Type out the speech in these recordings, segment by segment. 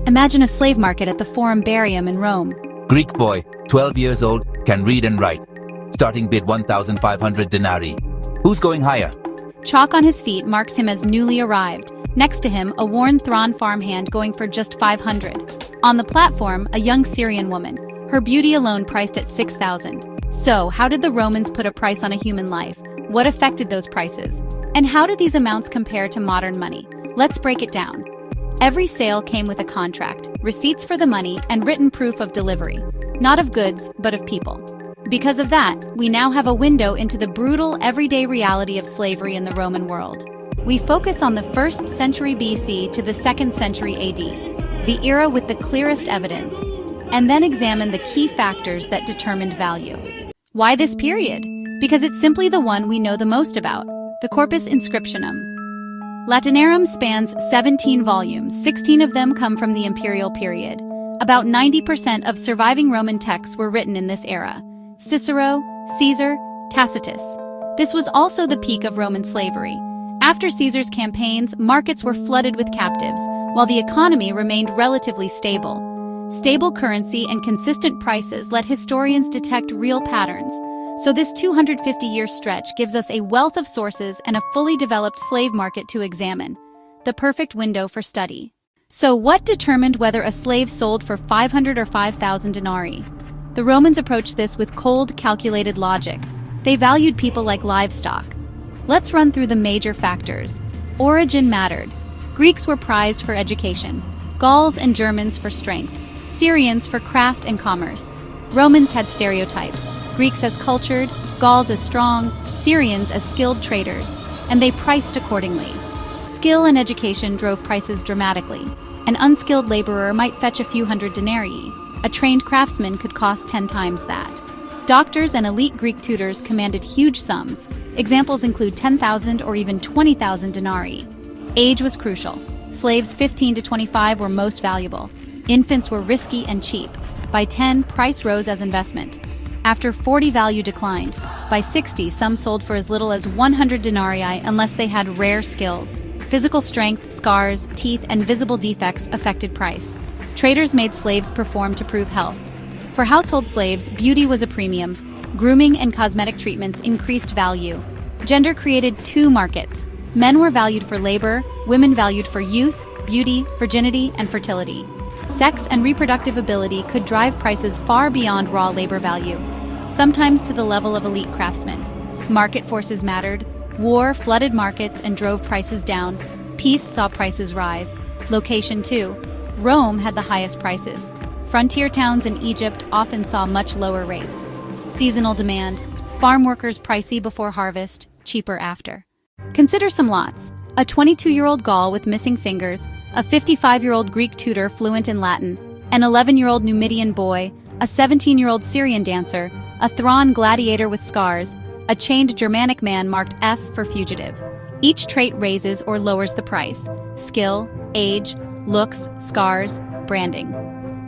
Imagine a slave market at the Forum Barium in Rome. Greek boy, 12 years old, can read and write. Starting bid 1,500 denarii. Who's going higher? Chalk on his feet marks him as newly arrived. Next to him, a worn Thrawn farmhand going for just 500. On the platform, a young Syrian woman. Her beauty alone priced at 6,000. So, how did the Romans put a price on a human life? What affected those prices? And how do these amounts compare to modern money? Let's break it down. Every sale came with a contract, receipts for the money, and written proof of delivery. Not of goods, but of people. Because of that, we now have a window into the brutal, everyday reality of slavery in the Roman world. We focus on the 1st century BC to the 2nd century AD, the era with the clearest evidence, and then examine the key factors that determined value. Why this period? Because it's simply the one we know the most about, the Corpus Inscriptionum. Latinarum spans 17 volumes, 16 of them come from the imperial period. About 90% of surviving Roman texts were written in this era. Cicero, Caesar, Tacitus. This was also the peak of Roman slavery. After Caesar's campaigns, markets were flooded with captives, while the economy remained relatively stable. Stable currency and consistent prices let historians detect real patterns. So this 250-year stretch gives us a wealth of sources and a fully developed slave market to examine. The perfect window for study. So what determined whether a slave sold for 500 or 5,000 denarii? The Romans approached this with cold, calculated logic. They valued people like livestock. Let's run through the major factors. Origin mattered. Greeks were prized for education. Gauls and Germans for strength. Syrians for craft and commerce. Romans had stereotypes. Greeks as cultured, Gauls as strong, Syrians as skilled traders, and they priced accordingly. Skill and education drove prices dramatically. An unskilled laborer might fetch a few hundred denarii. A trained craftsman could cost 10 times that. Doctors and elite Greek tutors commanded huge sums. Examples include 10,000 or even 20,000 denarii. Age was crucial. Slaves 15 to 25 were most valuable. Infants were risky and cheap. By 10, price rose as investment. After 40, value declined. By 60, some sold for as little as 100 denarii unless they had rare skills. Physical strength, scars, teeth, and visible defects affected price. Traders made slaves perform to prove health. For household slaves, beauty was a premium. Grooming and cosmetic treatments increased value. Gender created two markets. Men were valued for labor, women valued for youth, beauty, virginity, and fertility. Sex and reproductive ability could drive prices far beyond raw labor value, sometimes to the level of elite craftsmen. Market forces mattered. War flooded markets and drove prices down. Peace saw prices rise. Location too. Rome had the highest prices. Frontier towns in Egypt often saw much lower rates. Seasonal demand. Farm workers pricey before harvest, cheaper after. Consider some lots. A 22-year-old Gaul with missing fingers, a 55-year-old Greek tutor fluent in Latin, an 11-year-old Numidian boy, a 17-year-old Syrian dancer, a Thrawn gladiator with scars, a chained Germanic man marked F for fugitive. Each trait raises or lowers the price. Skill, age, looks, scars, branding.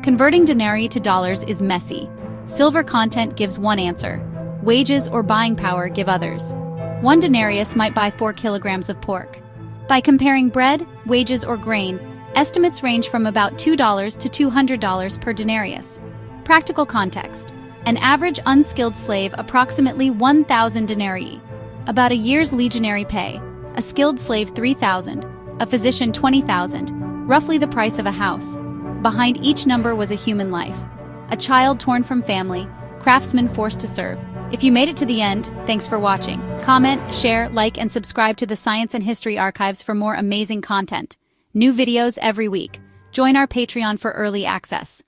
Converting denarii to dollars is messy. Silver content gives one answer. Wages or buying power give others. 1 denarius might buy 4 kilograms of pork. By comparing bread, wages, or grain, estimates range from about $2 to $200 per denarius. Practical context. An average unskilled slave approximately 1,000 denarii. About a year's legionary pay. A skilled slave 3,000. A physician 20,000. Roughly the price of a house. Behind each number was a human life. A child torn from family. Craftsmen forced to serve. If you made it to the end, thanks for watching. Comment, share, like, and subscribe to the Science and History Archives for more amazing content. New videos every week. Join our Patreon for early access.